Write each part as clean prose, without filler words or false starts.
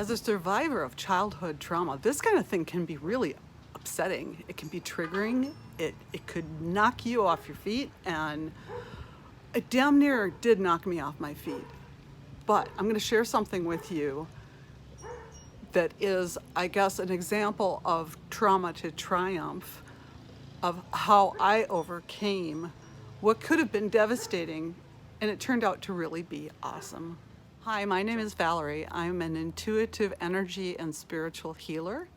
As a survivor of childhood trauma, this kind of thing can be really upsetting. It can be triggering. It could knock you off your feet, and it damn near did knock me off my feet. But I'm going to share something with you that is, I guess, an example of trauma to triumph, of how I overcame what could have been devastating, and it turned out to really be awesome. Hi, my name is Valerie. I'm an intuitive energy and spiritual healer,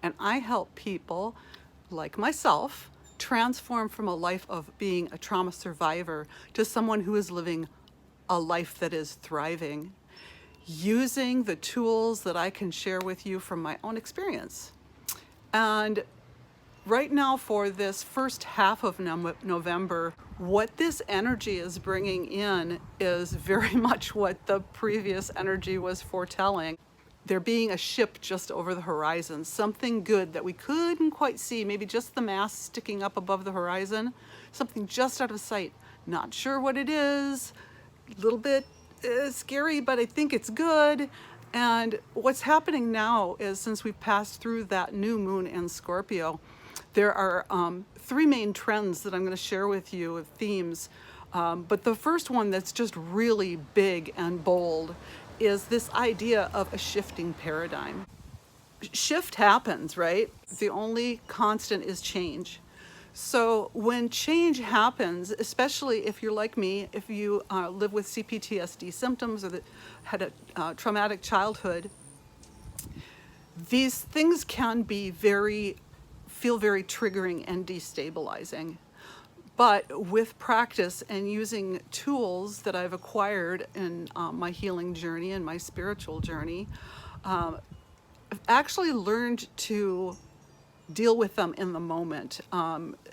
and I help people like myself transform from a life of being a trauma survivor to someone who is living a life that is thriving, using the tools that I can share with you from my own experience. And right now, for this first half of November, what this energy is bringing in is very much what the previous energy was foretelling. There being a ship just over the horizon, something good that we couldn't quite see, maybe just the mast sticking up above the horizon, something just out of sight. Not sure what it is, a little bit scary, but I think it's good. And what's happening now is, since we've passed through that new moon in Scorpio, there are three main trends that I'm going to share with you of themes. But the first one that's just really big and bold is this idea of a shifting paradigm. Shift happens, right? The only constant is change. So when change happens, especially if you're like me, if you live with CPTSD symptoms or that had a traumatic childhood, these things can be feel very triggering and destabilizing. But with practice and using tools that I've acquired in my healing journey and my spiritual journey, I've actually learned to deal with them in the moment.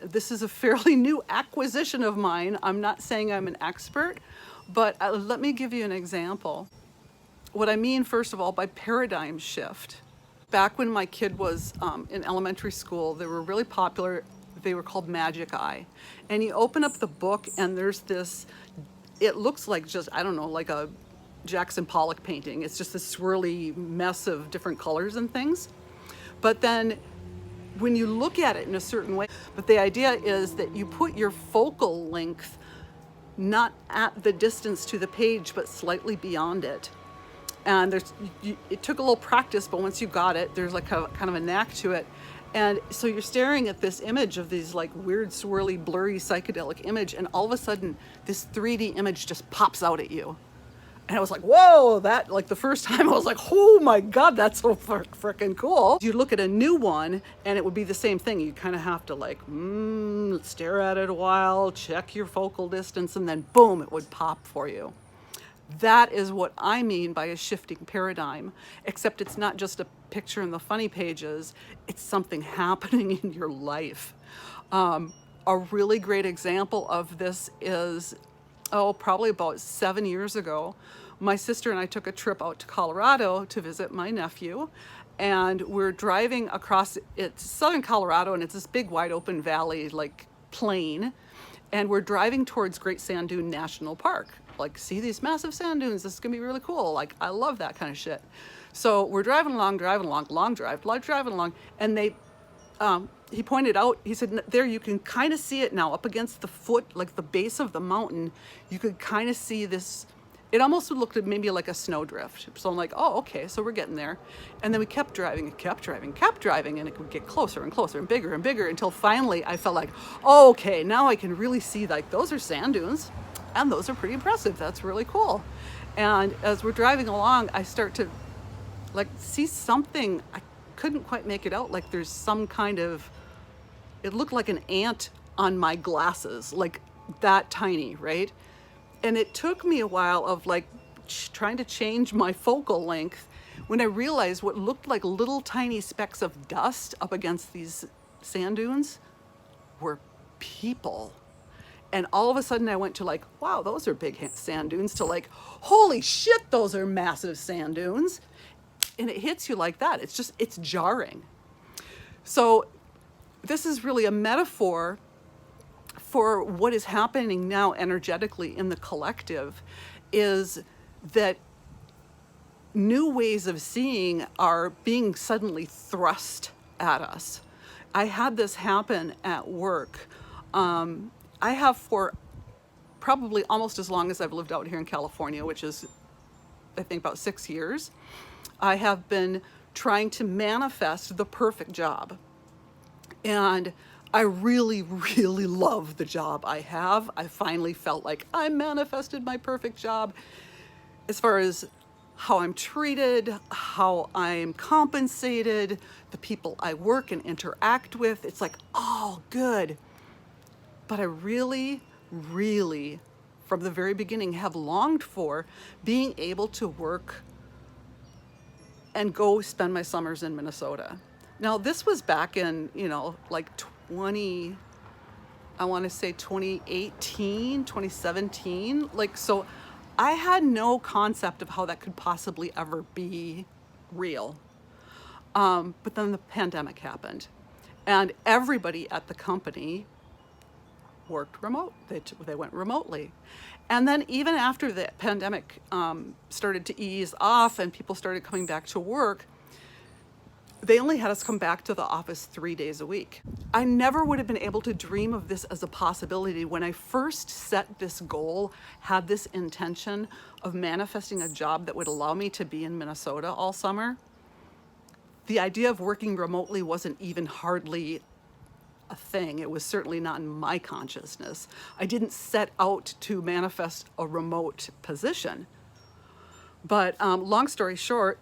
This is a fairly new acquisition of mine. I'm not saying I'm an expert, but let me give you an example. What I mean, first of all, by paradigm shift. Back when my kid was in elementary school, they were really popular. They were called Magic Eye. And you open up the book and there's this, it looks like just, I don't know, like a Jackson Pollock painting. It's just this swirly mess of different colors and things. But then when you look at it in a certain way, but the idea is that you put your focal length not at the distance to the page, but slightly beyond it. And it took a little practice, but once you got it, there's like kind of a knack to it. And so you're staring at this image of these like weird, swirly, blurry, psychedelic image, and all of a sudden this 3D image just pops out at you. And I was like, whoa, that, like the first time I was like, oh my God, that's so freaking cool. You look at a new one and it would be the same thing. You kind of have to like, stare at it a while, check your focal distance, and then boom, it would pop for you. That is what I mean by a shifting paradigm, except it's not just a picture in the funny pages, it's something happening in your life. A really great example of this is, probably about 7 years ago, my sister and I took a trip out to Colorado to visit my nephew, and we're driving across, it's southern Colorado, and it's this big wide open valley, like plain, and we're driving towards Great Sand Dune National Park. Like, see these massive sand dunes, this is gonna be really cool. Like, I love that kind of shit. So we're driving along, long drive, driving along, and he pointed out, he said, there, you can kind of see it now up against the foot, like the base of the mountain. You could kind of see this, it almost looked maybe like a snowdrift. So I'm like, oh, okay, so we're getting there. And then we kept driving, and it would get closer and closer and bigger until finally I felt like, oh, okay, now I can really see, like, those are sand dunes, and those are pretty impressive. That's really cool. And as we're driving along, I start to like see something. I couldn't quite make it out. Like there's some kind of, it looked like an ant on my glasses, like that tiny, right? And it took me a while of like trying to change my focal length when I realized what looked like little tiny specks of dust up against these sand dunes were people. And all of a sudden I went to like, wow, those are big sand dunes, to like, holy shit, those are massive sand dunes. And it hits you like that. It's jarring. So this is really a metaphor for what is happening now energetically in the collective, is that new ways of seeing are being suddenly thrust at us. I had this happen at work. I have for probably almost as long as I've lived out here in California, which is, I think, about 6 years. I have been trying to manifest the perfect job. And I really, really love the job I have. I finally felt like I manifested my perfect job as far as how I'm treated, how I'm compensated, the people I work and interact with. It's like, all good. But I really, really, from the very beginning, have longed for being able to work and go spend my summers in Minnesota. Now, this was back in, like I want to say 2018, 2017. Like, so I had no concept of how that could possibly ever be real. But then the pandemic happened, and everybody at the company worked remote. They went remotely. And then even after the pandemic started to ease off and people started coming back to work, they only had us come back to the office 3 days a week. I never would have been able to dream of this as a possibility when I first set this goal, had this intention of manifesting a job that would allow me to be in Minnesota all summer. The idea of working remotely wasn't even hardly a thing. It was certainly not in my consciousness. I didn't set out to manifest a remote position. But long story short,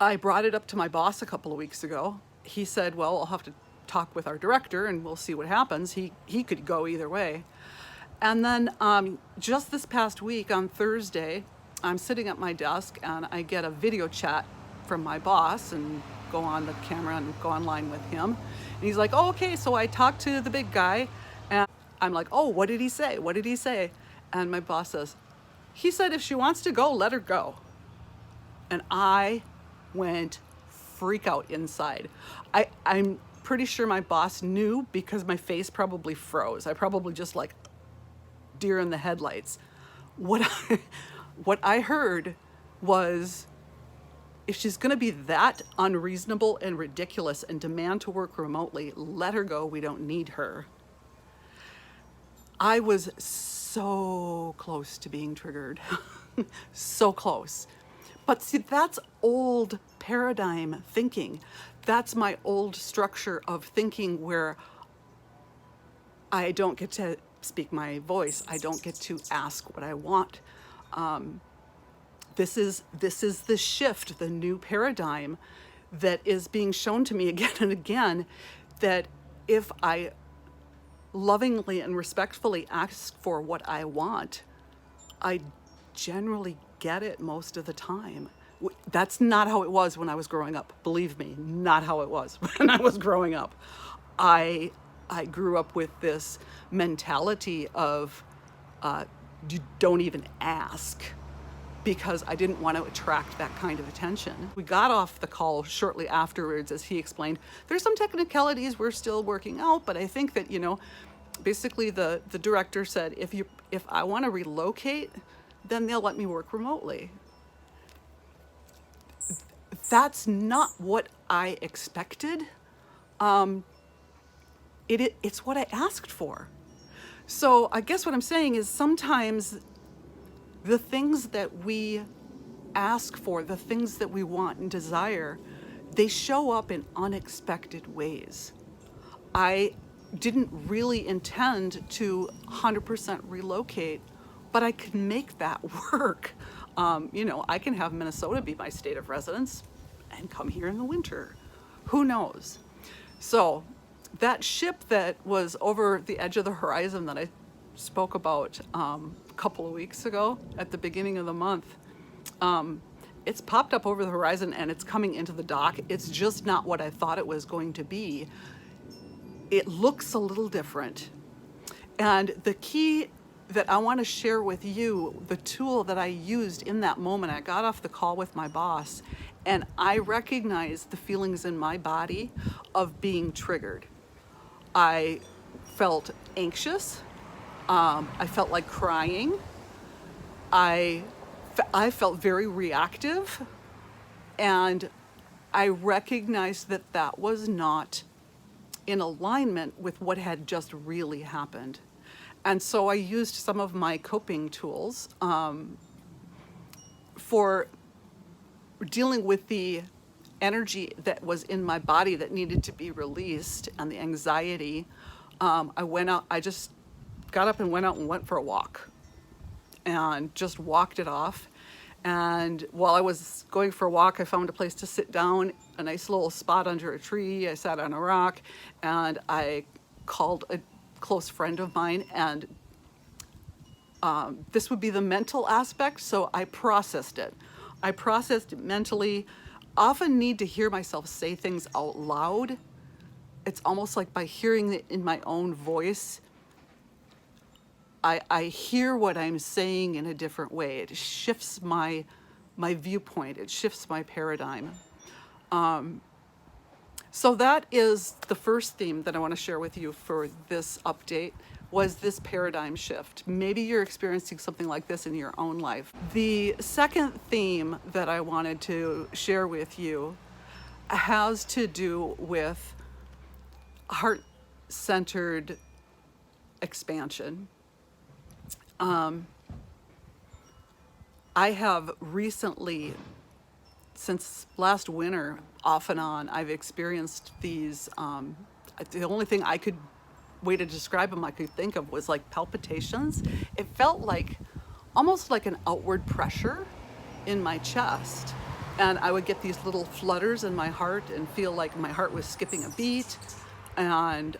I brought it up to my boss a couple of weeks ago. He said, well, I'll have to talk with our director and we'll see what happens. He could go either way. And then just this past week on Thursday, I'm sitting at my desk and I get a video chat from my boss and go on the camera and go online with him. And he's like, oh, okay, so I talked to the big guy. And I'm like, oh, what did he say? What did he say? And my boss says, he said if she wants to go, let her go. And I went freak out inside. I'm pretty sure my boss knew because my face probably froze. I probably just like deer in the headlights. What I heard was, if she's going to be that unreasonable and ridiculous and demand to work remotely, let her go. We don't need her. I was so close to being triggered. So close. But see, that's old paradigm thinking. That's my old structure of thinking where I don't get to speak my voice. I don't get to ask what I want. This is the shift, the new paradigm that is being shown to me again and again, that if I lovingly and respectfully ask for what I want, I generally get it most of the time. That's not how it was when I was growing up. Believe me, not how it was when I was growing up. I grew up with this mentality of you don't even ask, because I didn't want to attract that kind of attention. We got off the call shortly afterwards as he explained, there's some technicalities we're still working out, but I think that, basically the director said, if I want to relocate, then they'll let me work remotely. That's not what I expected. It's what I asked for. So I guess what I'm saying is sometimes the things that we ask for, the things that we want and desire, they show up in unexpected ways. I didn't really intend to 100% relocate, but I could make that work. I can have Minnesota be my state of residence and come here in the winter. Who knows? So that ship that was over the edge of the horizon that I spoke about a couple of weeks ago at the beginning of the month, it's popped up over the horizon and it's coming into the dock. It's just not what I thought it was going to be. It looks a little different. And the key that I want to share with you, the tool that I used in that moment, I got off the call with my boss and I recognized the feelings in my body of being triggered. I felt anxious. I felt like crying. I I felt very reactive, and I recognized that that was not in alignment with what had just really happened. And so I used some of my coping tools for dealing with the energy that was in my body that needed to be released and the anxiety. I just got up and went out and went for a walk and just walked it off. And while I was going for a walk, I found a place to sit down, a nice little spot under a tree. I sat on a rock and I called a close friend of mine, and this would be the mental aspect, so I processed it. I processed it mentally. Often need to hear myself say things out loud. It's almost like by hearing it in my own voice, I hear what I'm saying in a different way. It shifts my viewpoint. It shifts my paradigm. So that is the first theme that I want to share with you for this update, was this paradigm shift. Maybe you're experiencing something like this in your own life. The second theme that I wanted to share with you has to do with heart-centered expansion. I have recently, since last winter, off and on, I've experienced these, the only thing way to describe them I could think of was like palpitations. It felt like, almost like an outward pressure in my chest. And I would get these little flutters in my heart and feel like my heart was skipping a beat. And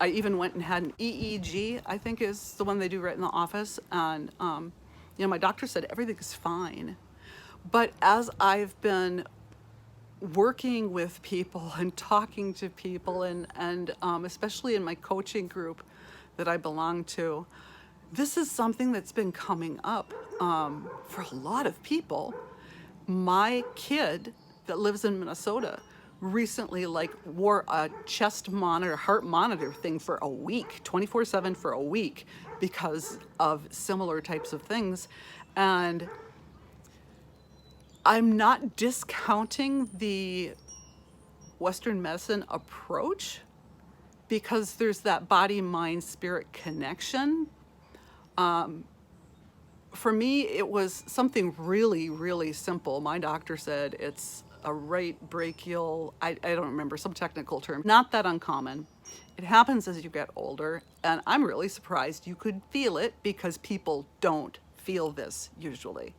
I even went and had an EEG, I think is the one they do right in the office. And, my doctor said everything's fine. But as I've been working with people and talking to people and especially in my coaching group that I belong to, this is something that's been coming up for a lot of people. My kid that lives in Minnesota recently wore a chest monitor, heart monitor thing for a week, 24/7 for a week, because of similar types of things. And I'm not discounting the Western medicine approach, because there's that body, mind, spirit connection. For me, it was something really, really simple. My doctor said it's a right brachial, I don't remember, some technical term. Not that uncommon. It happens as you get older, and I'm really surprised you could feel it, because people don't feel this usually.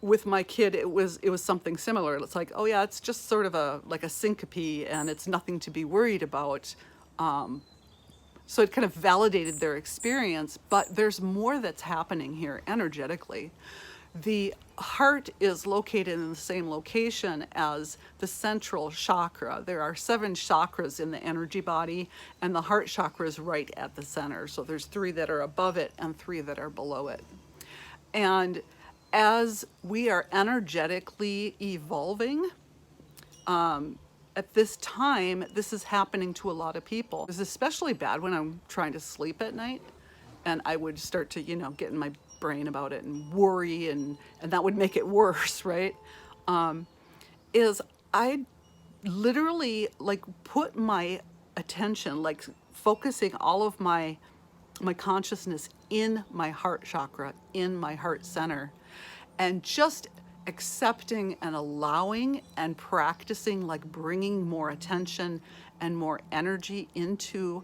With my kid, it was something similar. It's like, oh yeah, it's just sort of like a syncope, and it's nothing to be worried about. So it kind of validated their experience, but there's more that's happening here energetically. The heart is located in the same location as the central chakra. There are 7 chakras in the energy body, and the heart chakra is right at the center. So there's 3 that are above it and 3 that are below it. And as we are energetically evolving, at this time, this is happening to a lot of people. It's especially bad when I'm trying to sleep at night, and I would start to, get in my brain about it and worry, and that would make it worse, right? Is I literally put my attention, focusing all of my consciousness in my heart chakra, in my heart center, and just accepting and allowing and practicing, bringing more attention and more energy into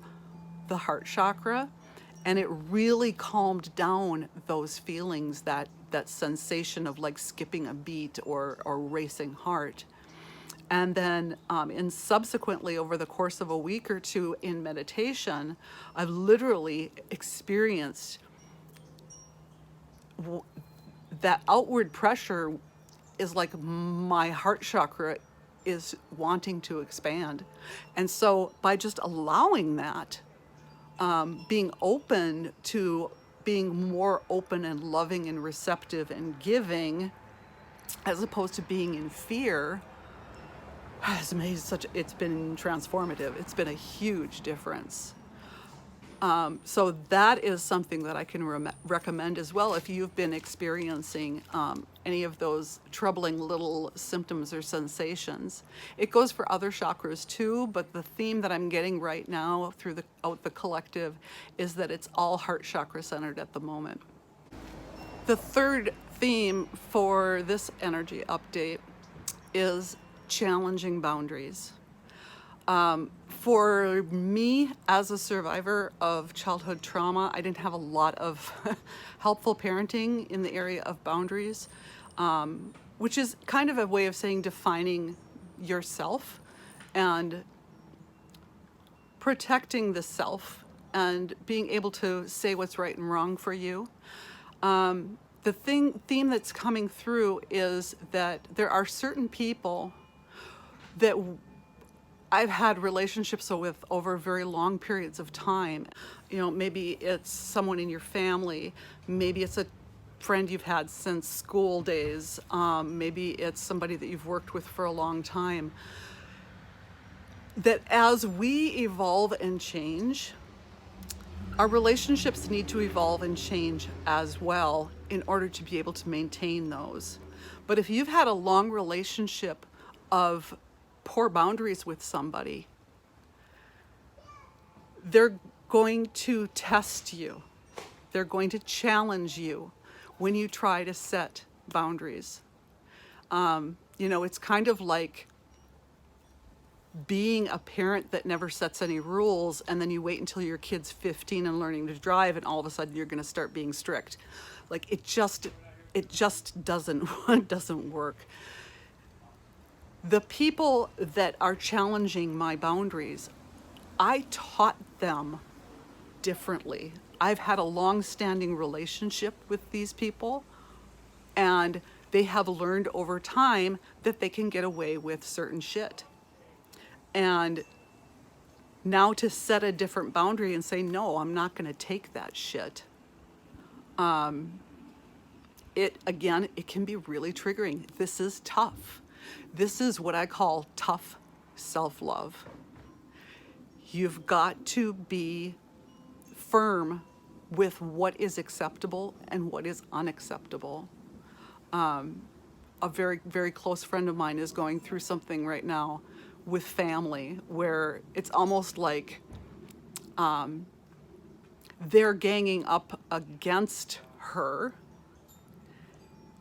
the heart chakra. And it really calmed down those feelings, that sensation of skipping a beat or racing heart. And then subsequently, over the course of a week or two in meditation, I've literally experienced that outward pressure is like my heart chakra is wanting to expand. And so by just allowing that, being open to being more open and loving and receptive and giving, as opposed to being in fear, has made it's been transformative. It's been a huge difference. So that is something that I can recommend as well if you've been experiencing any of those troubling little symptoms or sensations. It goes for other chakras too, but the theme that I'm getting right now throughout the collective is that it's all heart chakra centered at the moment. The third theme for this energy update is challenging boundaries. For me, as a survivor of childhood trauma, I didn't have a lot of helpful parenting in the area of boundaries, which is kind of a way of saying defining yourself and protecting the self and being able to say what's right and wrong for you. The theme that's coming through is that there are certain people that I've had relationships with over very long periods of time. You know, maybe it's someone in your family, maybe it's a friend you've had since school days, maybe it's somebody that you've worked with for a long time. That as we evolve and change, our relationships need to evolve and change as well in order to be able to maintain those. But if you've had a long relationship of poor boundaries with somebody, they're going to test you. They're going to challenge you when you try to set boundaries. It's kind of like being a parent that never sets any rules, and then you wait until your kid's 15 and learning to drive, and all of a sudden you're going to start being strict. Like it just doesn't work. The people that are challenging my boundaries, I taught them differently. I've had a long-standing relationship with these people, and they have learned over time that they can get away with certain shit. And now to set a different boundary and say, no, I'm not going to take that shit. It can be really triggering. This is tough. This is what I call tough self-love. You've got to be firm with what is acceptable and what is unacceptable. A very, very close friend of mine is going through something right now with family where it's almost like they're ganging up against her,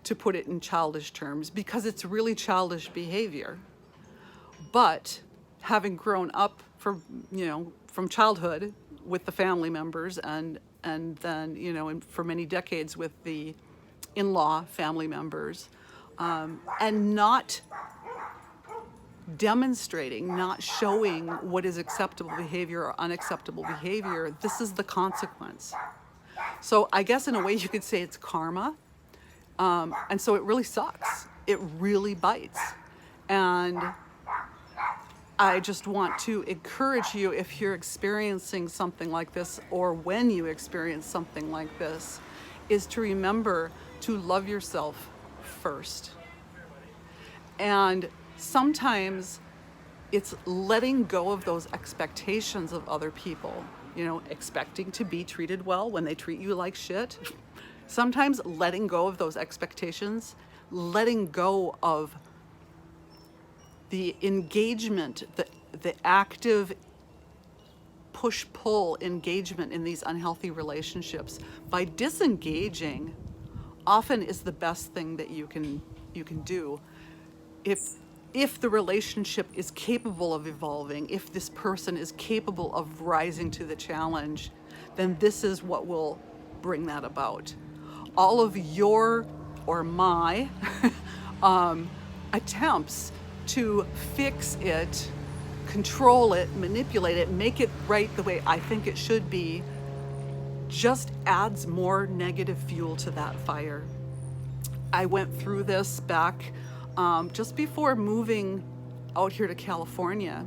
to put it in childish terms, because it's really childish behavior. But having grown up from childhood with the family members and then, for many decades with the in-law family members, and not demonstrating, not showing what is acceptable behavior or unacceptable behavior, this is the consequence. So I guess in a way you could say it's karma. And so it really sucks. It really bites. And I just want to encourage you, if you're experiencing something like this, or when you experience something like this, is to remember to love yourself first. And sometimes it's letting go of those expectations of other people, expecting to be treated well when they treat you like shit. Sometimes letting go of those expectations, letting go of the engagement, the active push-pull engagement in these unhealthy relationships by disengaging often is the best thing that you can do. If the relationship is capable of evolving, if this person is capable of rising to the challenge, then this is what will bring that about. All of your or my attempts to fix it, control it, manipulate it, make it right the way I think it should be, just adds more negative fuel to that fire. I went through this back just before moving out here to California.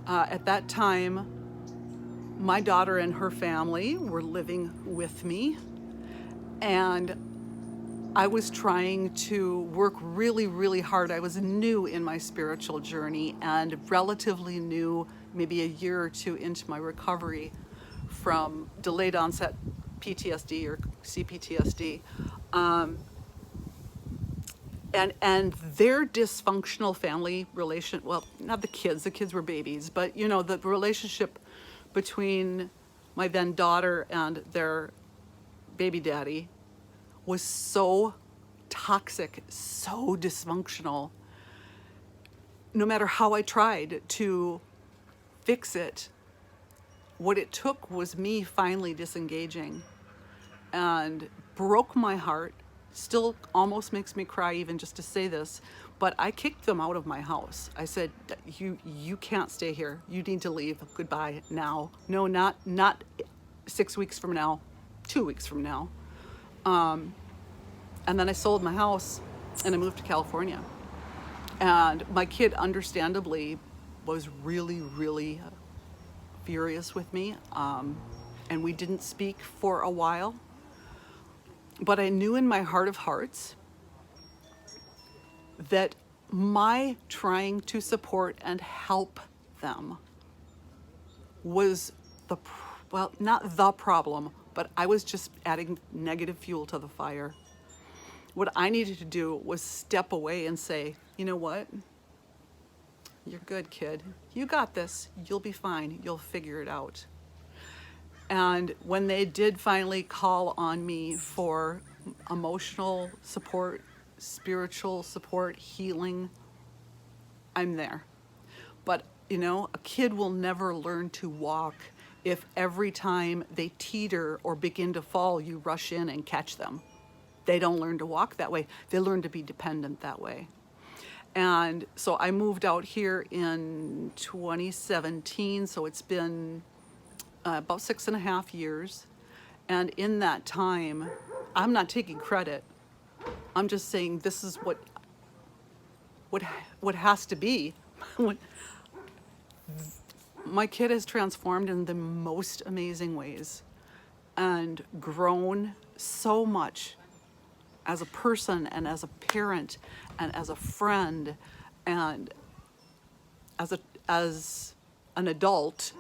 At that time, my daughter and her family were living with me, and I was trying to work really, really hard. I was new in my spiritual journey and relatively new, maybe a year or two into my recovery from delayed onset PTSD or CPTSD. And their dysfunctional family relation, well, not the kids were babies, but you know, the relationship between my then daughter and their baby daddy was so toxic, so dysfunctional. No matter how I tried to fix it, what it took was me finally disengaging, and broke my heart. Still almost makes me cry even just to say this, but I kicked them out of my house. I said, you can't stay here. You need to leave. Goodbye now. No, not 6 weeks from now, 2 weeks from now. And then I sold my house and I moved to California. And my kid understandably was really, really furious with me. And we didn't speak for a while. But I knew in my heart of hearts that my trying to support and help them was not the problem, but I was just adding negative fuel to the fire. What I needed to do was step away and say, you know what? You're good, kid. You got this. You'll be fine. You'll figure it out. And when they did finally call on me for emotional support, spiritual support, healing, I'm there. But, you know, a kid will never learn to walk if every time they teeter or begin to fall, you rush in and catch them. They don't learn to walk that way. They learn to be dependent that way. And so I moved out here in 2017, so it's been about 6.5 years. And in that time, I'm not taking credit. I'm just saying this is what has to be. My kid has transformed in the most amazing ways and grown so much as a person and as a parent and as a friend and as an adult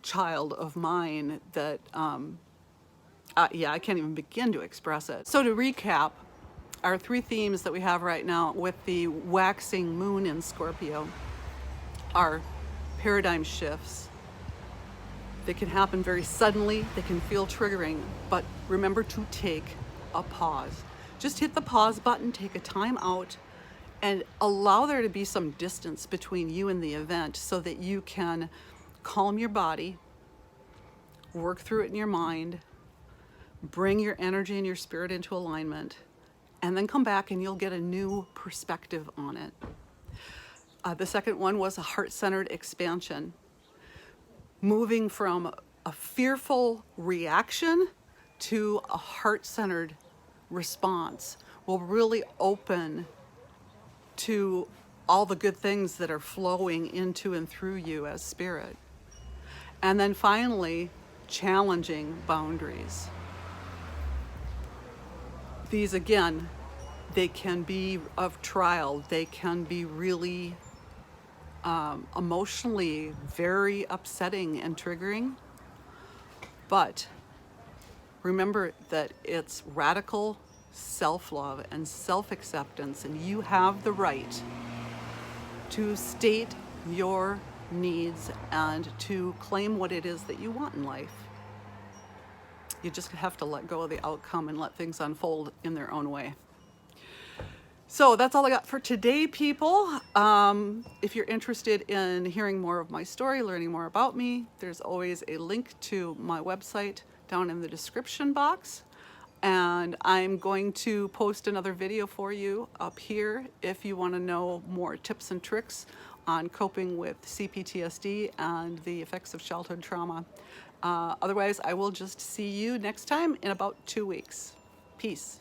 child of mine that, I can't even begin to express it. So to recap, our 3 themes that we have right now with the waxing moon in Scorpio are paradigm shifts. They can happen very suddenly, they can feel triggering, but remember to take a pause. Just hit the pause button, take a time out, and allow there to be some distance between you and the event so that you can calm your body, work through it in your mind, bring your energy and your spirit into alignment, and then come back and you'll get a new perspective on it. The second one was a heart-centered expansion. Moving from a fearful reaction to a heart-centered response will really open to all the good things that are flowing into and through you as spirit. And then finally, challenging boundaries. These, again, they can be of trial. They can be really emotionally very upsetting and triggering. But remember that it's radical self-love and self-acceptance, and you have the right to state your needs and to claim what it is that you want in life. You just have to let go of the outcome and let things unfold in their own way. So that's all I got for today, people. If you're interested in hearing more of my story, learning more about me, there's always a link to my website down in the description box. And I'm going to post another video for you up here if you want to know more tips and tricks on coping with CPTSD and the effects of childhood trauma. Otherwise, I will just see you next time in about 2 weeks. Peace.